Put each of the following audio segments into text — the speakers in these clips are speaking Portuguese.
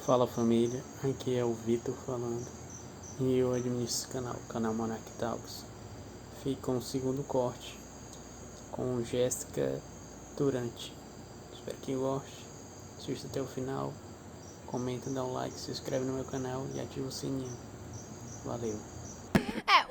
Fala família, aqui é o Vitor falando e eu administro esse canal Monarch Talks. Fique com o segundo corte com Jéssica Durante. Espero que goste, assista até o final, comenta, dá um like, se inscreve no meu canal e ativa o sininho. Valeu!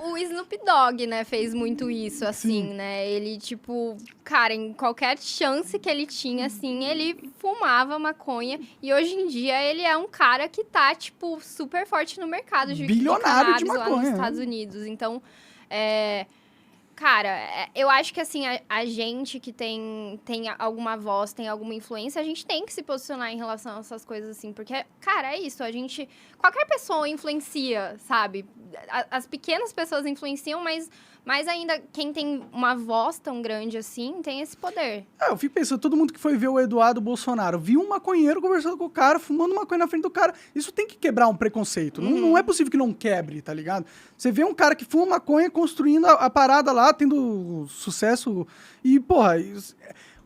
O Snoop Dogg, né, fez muito isso, assim, Sim. né? Ele, tipo, cara, em qualquer chance que ele tinha, assim, ele fumava maconha. E hoje em dia ele é um cara que tá, tipo, super forte no mercado de Bilionário de cannabis lá nos maconha, né? Estados Unidos. Então, cara, eu acho que, assim, a gente que tem alguma voz, tem alguma influência, a gente tem que se posicionar em relação a essas coisas, assim. Porque, cara, é isso, a gente... Qualquer pessoa influencia, sabe? As pequenas pessoas influenciam, mas mais ainda quem tem uma voz tão grande assim tem esse poder. Eu fico pensando, todo mundo que foi ver o Eduardo Bolsonaro viu um maconheiro conversando com o cara, fumando maconha na frente do cara. Isso tem que quebrar um preconceito. Não é possível que não quebre, tá ligado? Você vê um cara que fuma maconha construindo a parada lá, tendo sucesso. E, porra,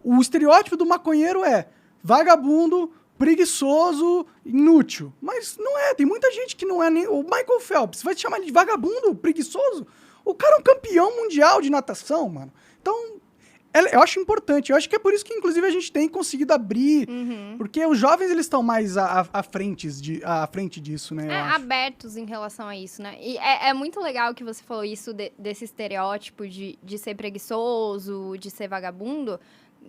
o estereótipo do maconheiro é vagabundo, preguiçoso, inútil. Mas não é, tem muita gente que não é nem... O Michael Phelps, vai te chamar de vagabundo, preguiçoso? O cara é um campeão mundial de natação, mano. Então, eu acho importante. Eu acho que é por isso que, inclusive, a gente tem conseguido abrir. Porque os jovens, eles estão mais à frente disso, né? Eu acho. Abertos em relação a isso, né? E é muito legal que você falou isso desse estereótipo de ser preguiçoso, de ser vagabundo.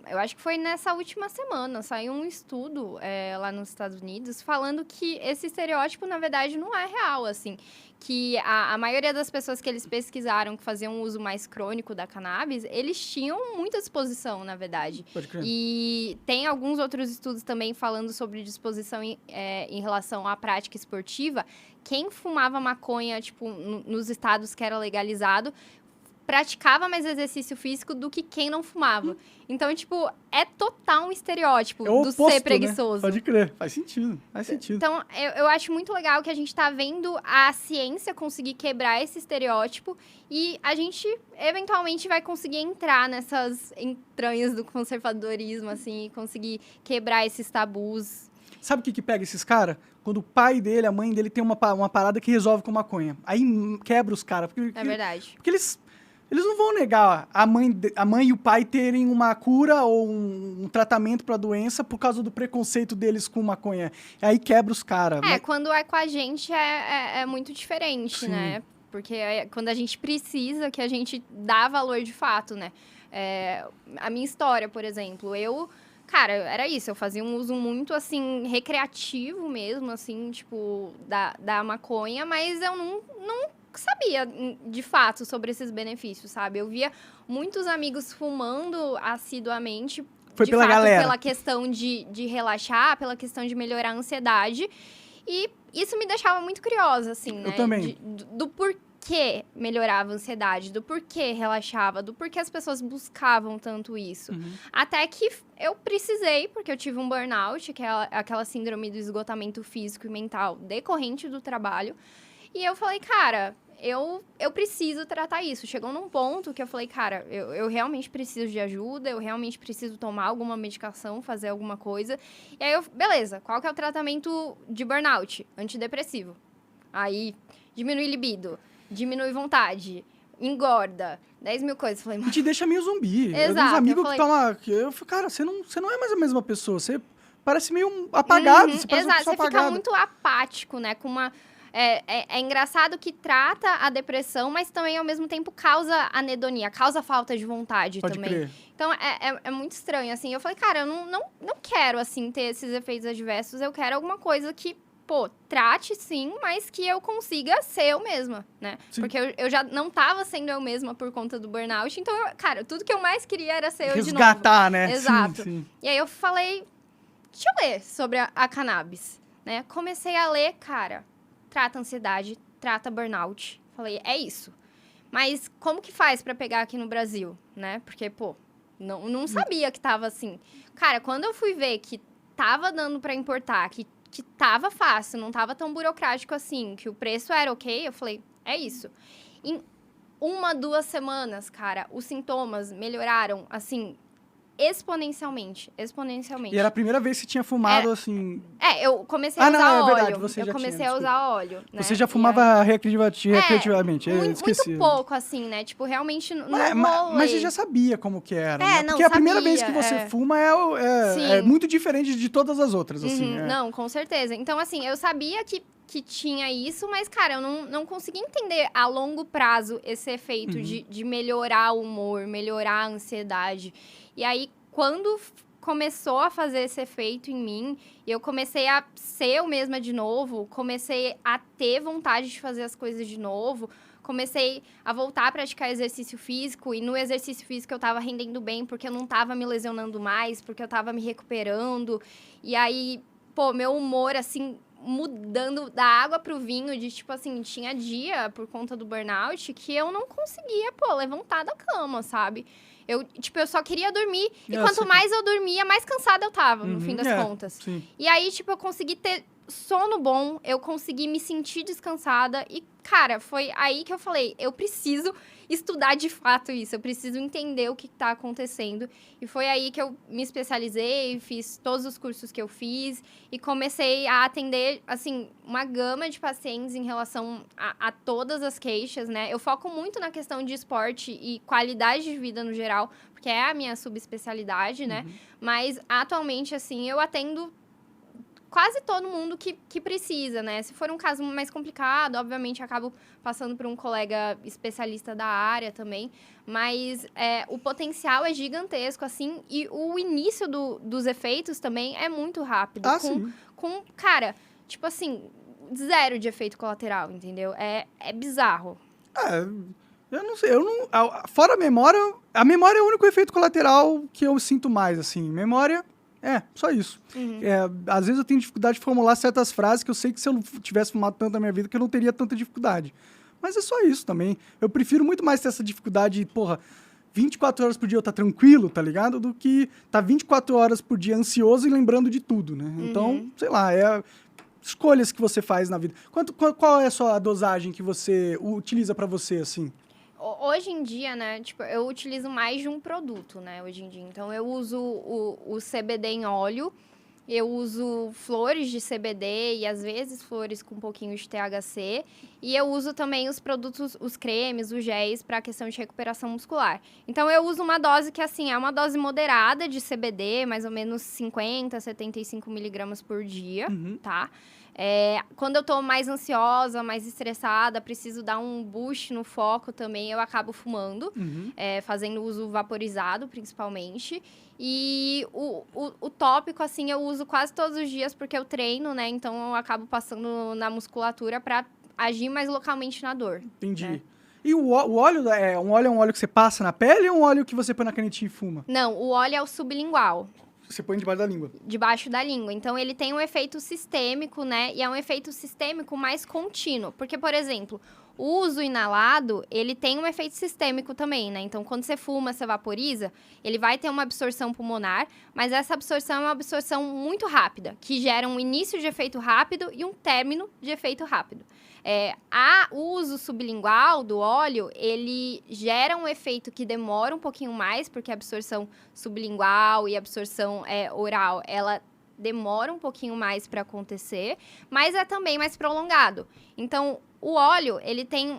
Eu acho que foi nessa última semana, saiu um estudo lá nos Estados Unidos falando que esse estereótipo, na verdade, não é real, assim. Que a maioria das pessoas que eles pesquisaram que faziam um uso mais crônico da cannabis, eles tinham muita disposição, na verdade. Pode crer. E tem alguns outros estudos também falando sobre disposição em relação à prática esportiva. Quem fumava maconha, tipo, nos estados que era legalizado, praticava mais exercício físico do que quem não fumava. Então, tipo, é total um estereótipo É o do oposto, ser preguiçoso. Né? Pode crer. Faz sentido. Então, eu acho muito legal que a gente tá vendo a ciência conseguir quebrar esse estereótipo e a gente, eventualmente, vai conseguir entrar nessas entranhas do conservadorismo, assim, e conseguir quebrar esses tabus. Sabe o que pega esses caras? Quando o pai dele, a mãe dele tem uma parada que resolve com maconha. Aí quebra os caras. É verdade. Porque eles não vão negar a mãe e o pai terem uma cura ou um tratamento pra doença por causa do preconceito deles com maconha. Aí quebra os caras. Quando é com a gente é muito diferente, Sim. né? Porque quando a gente precisa, que a gente dá valor de fato, né? A minha história, por exemplo, cara, era isso, eu fazia um uso muito, assim, recreativo mesmo, assim, tipo, da maconha, mas eu não sabia, de fato, sobre esses benefícios, sabe? Eu via muitos amigos fumando assiduamente, Foi de pela fato, galera. pela questão de relaxar, pela questão de melhorar a ansiedade, e isso me deixava muito curiosa, assim, né? Eu também. Do porquê melhorava a ansiedade, do porquê relaxava, do porquê as pessoas buscavam tanto isso. Até que eu precisei, porque eu tive um burnout, que é aquela síndrome do esgotamento físico e mental decorrente do trabalho. E eu falei, cara, eu preciso tratar isso. Chegou num ponto que eu falei, cara, eu realmente preciso de ajuda, eu realmente preciso tomar alguma medicação, fazer alguma coisa. E aí beleza, qual que é o tratamento de burnout? Antidepressivo. Aí, diminui libido, diminui vontade, engorda, 10 mil coisas. Falei, E te deixa meio zumbi. Eu tenho uns Exato, amigos eu que tomam... Eu falei, cara, você não é mais a mesma pessoa. Você parece meio apagado. Você parece uma exato, pessoa você apagada. fica muito apático, né? Com uma... É engraçado que trata a depressão, mas também, ao mesmo tempo, causa anedonia, causa falta de vontade Pode também. crer. Então, é muito estranho, assim. Eu falei, cara, eu não quero, assim, ter esses efeitos adversos. Eu quero alguma coisa que, pô, trate, sim, mas que eu consiga ser eu mesma, né? Sim. Porque eu já não tava sendo eu mesma por conta do burnout. Então, cara, tudo que eu mais queria era ser eu de novo. Resgatar, né? Exato. Sim. E aí, eu falei, deixa eu ler sobre a cannabis, né? Comecei a ler, cara... Trata ansiedade, trata burnout. Falei, é isso. Mas como que faz pra pegar aqui no Brasil, né? Porque, pô, não sabia que tava assim. Cara, quando eu fui ver que tava dando pra importar, que tava fácil, não tava tão burocrático assim, que o preço era ok, eu falei, é isso. Em 1, 2 semanas, cara, os sintomas melhoraram, assim, exponencialmente. E era a primeira vez que você tinha fumado, assim... Eu comecei a usar óleo. Verdade, você já comecei tinha, a usar óleo, né? Você já fumava recreativamente, esqueci. Muito pouco, assim, né? Tipo, realmente não mas você já sabia como que era, né? não, Porque a primeira sabia, vez que você fuma é muito diferente de todas as outras, assim. Não, com certeza. Então, assim, eu sabia que tinha isso, mas, cara, eu não conseguia entender a longo prazo esse efeito de melhorar o humor, melhorar a ansiedade. E aí, quando começou a fazer esse efeito em mim, e eu comecei a ser eu mesma de novo, comecei a ter vontade de fazer as coisas de novo, comecei a voltar a praticar exercício físico, e no exercício físico eu tava rendendo bem, porque eu não tava me lesionando mais, porque eu tava me recuperando. E aí, meu humor, assim, mudando da água pro vinho, de tipo assim, tinha dia, por conta do burnout, que eu não conseguia, levantar da cama, sabe? Eu só queria dormir, e quanto mais eu dormia, mais cansada eu tava, no fim das contas. Sim. E aí, eu consegui ter sono bom, eu consegui me sentir descansada, e, cara, foi aí que eu falei, eu preciso estudar de fato isso, eu preciso entender o que tá acontecendo. E foi aí que eu me especializei, fiz todos os cursos que eu fiz e comecei a atender, assim, uma gama de pacientes em relação a todas as queixas, né? Eu foco muito na questão de esporte e qualidade de vida no geral, porque é a minha subespecialidade, né? Mas, atualmente, assim, eu atendo quase todo mundo que precisa, né? Se for um caso mais complicado, obviamente, acabo passando por um colega especialista da área também. Mas o potencial é gigantesco, assim. E o início dos efeitos também é muito rápido. Sim. Cara, tipo assim, 0 de efeito colateral, entendeu? É bizarro. Eu não sei. Fora a memória é o único efeito colateral que eu sinto mais, assim. Memória... só isso. Às vezes eu tenho dificuldade de formular certas frases que eu sei que se eu não tivesse fumado tanto na minha vida, que eu não teria tanta dificuldade. Mas é só isso também. Eu prefiro muito mais ter essa dificuldade, 24 horas por dia eu tá tranquilo, tá ligado? Do que tá 24 horas por dia ansioso e lembrando de tudo, né? Então, sei lá, escolhas que você faz na vida. Qual é a sua dosagem que você utiliza pra você, assim? Hoje em dia, né, eu utilizo mais de um produto, né, hoje em dia. Então, eu uso o CBD em óleo, eu uso flores de CBD e, às vezes, flores com um pouquinho de THC. E eu uso também os produtos, os cremes, os géis, para a questão de recuperação muscular. Então, eu uso uma dose que, assim, é uma dose moderada de CBD, mais ou menos 50, 75 miligramas por dia, tá? Quando eu tô mais ansiosa, mais estressada, preciso dar um boost no foco também, eu acabo fumando, fazendo uso vaporizado, principalmente. E o tópico, assim, eu uso quase todos os dias, porque eu treino, né? Então, eu acabo passando na musculatura pra agir mais localmente na dor. Entendi. Né? E o óleo é um óleo que você passa na pele ou um óleo que você põe na canetinha e fuma? Não, o óleo é o sublingual. Você põe debaixo da língua. Debaixo da língua. Então, ele tem um efeito sistêmico, né? E é um efeito sistêmico mais contínuo. Porque, por exemplo, o uso inalado, ele tem um efeito sistêmico também, né? Então, quando você fuma, você vaporiza, ele vai ter uma absorção pulmonar, mas essa absorção é uma absorção muito rápida, que gera um início de efeito rápido e um término de efeito rápido. O uso sublingual do óleo, ele gera um efeito que demora um pouquinho mais, porque a absorção sublingual e a absorção oral, ela demora um pouquinho mais para acontecer, mas é também mais prolongado. Então, o óleo, ele tem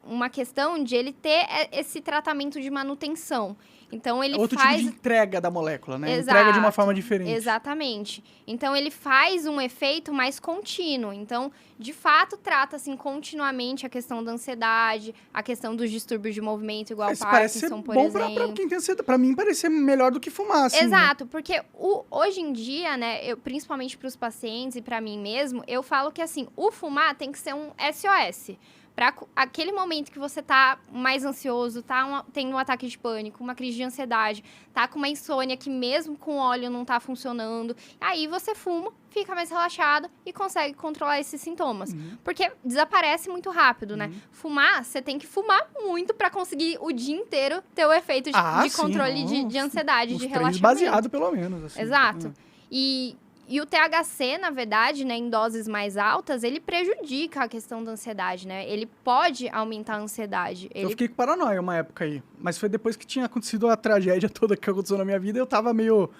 uma questão de ele ter esse tratamento de manutenção. Então, ele outro faz... tipo de entrega da molécula, né? Exato, entrega de uma forma diferente. Exatamente. Então, ele faz um efeito mais contínuo. Então, de fato, trata, assim, continuamente a questão da ansiedade, a questão dos distúrbios de movimento, igual Isso parece Parkinson, por bom exemplo. pra quem tem ansiedade. Pra mim, parece ser melhor do que fumar, assim. Exato, porque hoje em dia, né, principalmente pros pacientes e pra mim mesmo, eu falo que, assim, o fumar tem que ser um SOS. Pra aquele momento que você tá mais ansioso, tá tendo um ataque de pânico, uma crise de ansiedade, tá com uma insônia que mesmo com óleo não tá funcionando, aí você fuma, fica mais relaxado e consegue controlar esses sintomas. Porque desaparece muito rápido, né? Fumar, você tem que fumar muito pra conseguir o dia inteiro ter o efeito de controle de ansiedade, de relaxamento. Baseado, pelo menos. Assim. Exato. E E o THC, na verdade, né, em doses mais altas, ele prejudica a questão da ansiedade, né? Ele pode aumentar a ansiedade. Eu fiquei com paranoia uma época aí. Mas foi depois que tinha acontecido a tragédia toda que aconteceu na minha vida, eu tava meio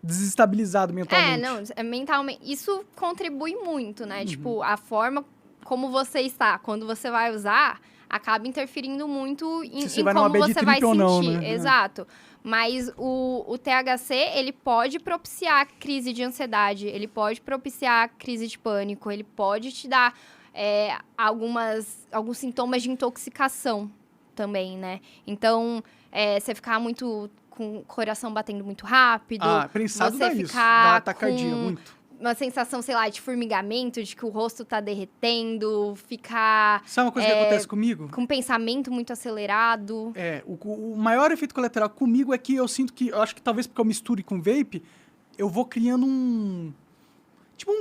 desestabilizado mentalmente. Mentalmente. Isso contribui muito, né? Tipo, a forma como você está, quando você vai usar, acaba interferindo muito em como você vai sentir. Ou não, né? Exato. Mas o THC, ele pode propiciar crise de ansiedade, ele pode propiciar crise de pânico, ele pode te dar alguns sintomas de intoxicação também, né? Então, você ficar muito com o coração batendo muito rápido. Prensado você dá isso, ficar dá taquicardia muito. Uma sensação, sei lá, de formigamento, de que o rosto tá derretendo, ficar... Sabe uma coisa que acontece comigo? Com um pensamento muito acelerado. O maior efeito colateral comigo é que eu sinto que, eu acho que talvez porque eu misture com vape, eu vou criando um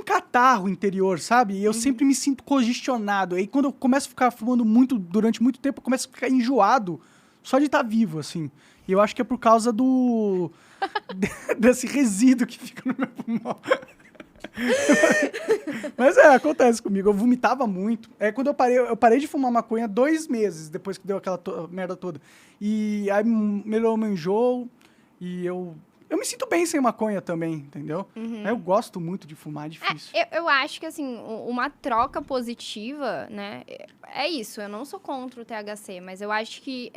catarro interior, sabe? E eu sempre me sinto congestionado. Aí quando eu começo a ficar fumando durante muito tempo, eu começo a ficar enjoado só de estar vivo, assim. E eu acho que é por causa desse resíduo que fica no meu pulmão. Mas acontece comigo. Eu vomitava muito. Quando eu parei de fumar maconha 2 meses depois que deu aquela merda toda. E aí melhorou meu enjoo. E eu me sinto bem sem maconha também, entendeu? Eu gosto muito de fumar, é difícil. Eu acho que, assim, uma troca positiva, né? É isso, eu não sou contra o THC, mas eu acho que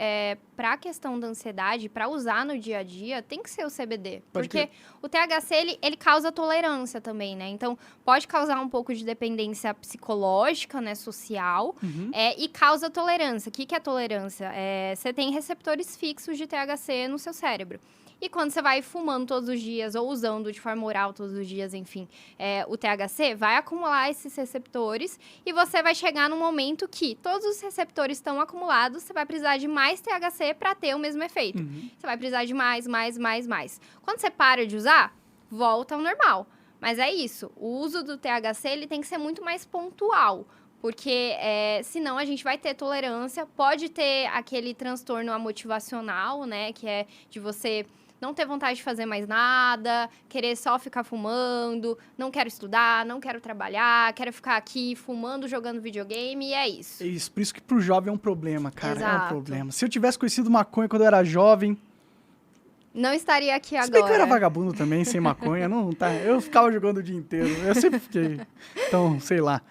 pra questão da ansiedade, pra usar no dia a dia, tem que ser o CBD. Porque o THC, ele causa tolerância também, né? Então, pode causar um pouco de dependência psicológica, né? Social. E causa tolerância. O que é tolerância? Você tem receptores fixos de THC no seu cérebro. E quando você vai fumando todos os dias, ou usando de forma oral todos os dias, enfim, o THC, vai acumular esses receptores e você vai chegar num momento que todos os receptores estão acumulados, você vai precisar de mais THC para ter o mesmo efeito. Você vai precisar de mais. Quando você para de usar, volta ao normal. Mas é isso, o uso do THC ele tem que ser muito mais pontual. Porque senão a gente vai ter tolerância, pode ter aquele transtorno amotivacional, né? Que é de você não ter vontade de fazer mais nada, querer só ficar fumando, não quero estudar, não quero trabalhar, quero ficar aqui fumando, jogando videogame, e é isso. É isso, por isso que pro jovem é um problema, cara. Exato. É um problema. Se eu tivesse conhecido maconha quando eu era jovem... Não estaria aqui agora. Se bem que eu era vagabundo também, sem maconha, eu ficava jogando o dia inteiro. Eu sempre fiquei. Então, sei lá.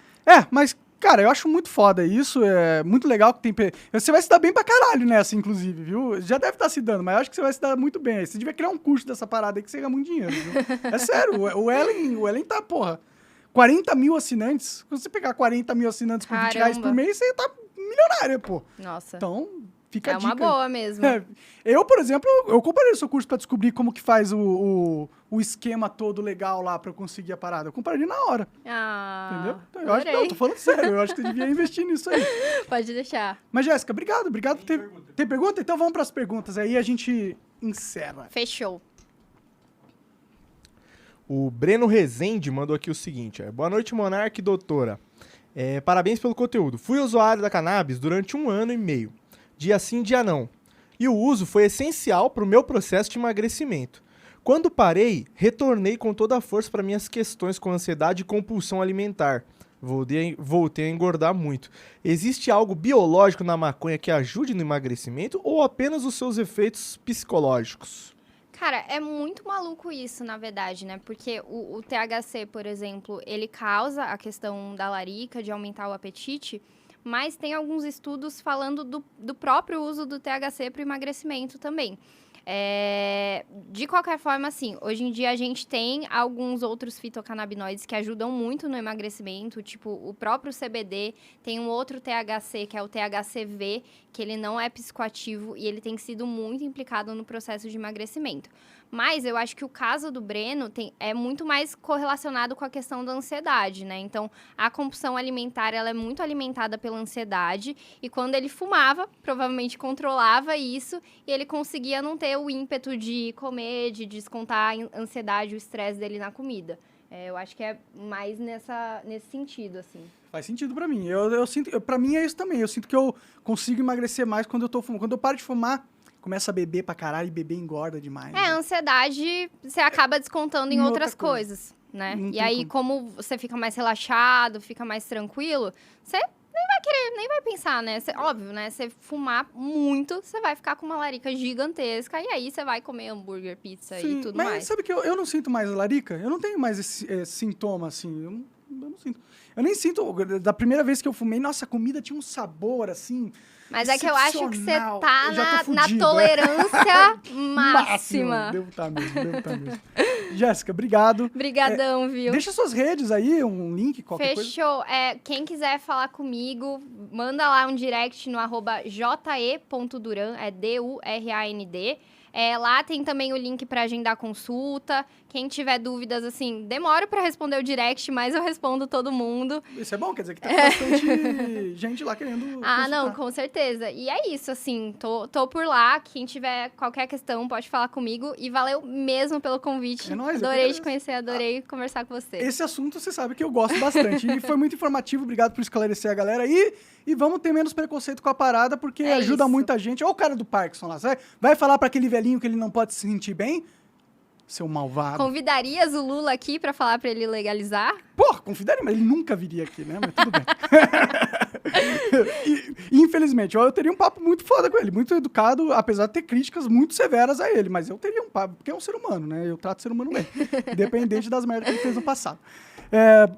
Mas... Cara, eu acho muito foda isso, é muito legal que tem... Você vai se dar bem pra caralho nessa, inclusive, viu? Já deve estar se dando, mas eu acho que você vai se dar muito bem. Você devia criar um curso dessa parada aí que você ganha muito dinheiro, viu? É sério, o Ellen tá, 40 mil assinantes. Se você pegar 40 mil assinantes por R$20 por mês, você tá milionário, pô. Nossa. Então... Fica a dica. É uma boa mesmo. Eu, por exemplo, eu comprei o seu curso pra descobrir como que faz o esquema todo legal lá pra eu conseguir a parada. Eu comprei na hora. Entendeu? Então, eu acho que tô falando sério. Eu acho que você devia investir nisso aí. Pode deixar. Mas, Jéssica, obrigado por ter pergunta. Então vamos pras perguntas aí e a gente encerra. Fechou. O Breno Rezende mandou aqui o seguinte. Boa noite, Monark e doutora. Parabéns pelo conteúdo. Fui usuário da cannabis durante 1 ano e meio. Dia sim, dia não. E o uso foi essencial para o meu processo de emagrecimento. Quando parei, retornei com toda a força para minhas questões com ansiedade e compulsão alimentar. Voltei a engordar muito. Existe algo biológico na maconha que ajude no emagrecimento ou apenas os seus efeitos psicológicos? Cara, é muito maluco isso, na verdade, né? Porque o THC, por exemplo, ele causa a questão da larica, de aumentar o apetite... Mas tem alguns estudos falando do próprio uso do THC para o emagrecimento também. De qualquer forma, assim, hoje em dia a gente tem alguns outros fitocannabinoides que ajudam muito no emagrecimento, tipo o próprio CBD, tem um outro THC, que é o THCV, que ele não é psicoativo e ele tem sido muito implicado no processo de emagrecimento. Mas eu acho que o caso do Breno é muito mais correlacionado com a questão da ansiedade, né? Então, a compulsão alimentar, ela é muito alimentada pela ansiedade. E quando ele fumava, provavelmente controlava isso. E ele conseguia não ter o ímpeto de comer, de descontar a ansiedade, o estresse dele na comida. Eu acho que é mais nesse sentido, assim. Faz sentido pra mim. Eu sinto, pra mim é isso também. Eu sinto que eu consigo emagrecer mais quando eu tô fumando. Quando eu paro de fumar... Começa a beber pra caralho e beber engorda demais. A ansiedade você acaba descontando em outras coisas. né? Não E tem aí, como você fica mais relaxado, fica mais tranquilo, você nem vai querer, nem vai pensar, né? Óbvio, né? Você fumar muito, você vai ficar com uma larica gigantesca. E aí, você vai comer hambúrguer, pizza e tudo mas mais. sabe que eu não sinto mais larica? Eu não tenho mais esse sintoma, assim. Eu não sinto. Eu nem sinto. Da primeira vez que eu fumei, nossa, a comida tinha um sabor, assim. Mas é que eu acho que você tá Eu já tô na fudido, tolerância máxima. Devo estar mesmo. Jéssica, obrigado. Brigadão, viu? Deixa suas redes aí, um link, qualquer coisa. Fechou. Quem quiser falar comigo, manda lá um direct no @je.duran, é DURAND. Lá tem também o link para agendar consulta. Quem tiver dúvidas, assim, demora para responder o direct, mas eu respondo todo mundo. Isso é bom, quer dizer que tá bastante gente lá querendo consultar. Não, com certeza. E é isso, assim, tô por lá. Quem tiver qualquer questão, pode falar comigo. E valeu mesmo pelo convite. É nóis, Adorei te conhecer, adorei conversar com você. Esse assunto, você sabe que eu gosto bastante. E foi muito informativo, obrigado por esclarecer a galera aí. E vamos ter menos preconceito com a parada, porque ajuda isso. muita gente. Olha o cara do Parkinson lá, sabe? Vai falar pra aquele velhinho que ele não pode se sentir bem? Seu malvado. Convidarias o Lula aqui pra falar pra ele legalizar? Porra, convidaria, mas ele nunca viria aqui, né? Mas tudo bem. e, infelizmente, eu teria um papo muito foda com ele, muito educado, apesar de ter críticas muito severas a ele, mas eu teria um papo, porque é um ser humano, né? Eu trato o ser humano bem, independente das merdas que ele fez no passado.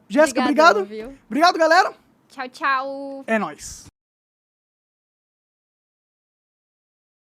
Jéssica, obrigado. Viu? Obrigado, galera. Tchau, tchau. É nóis.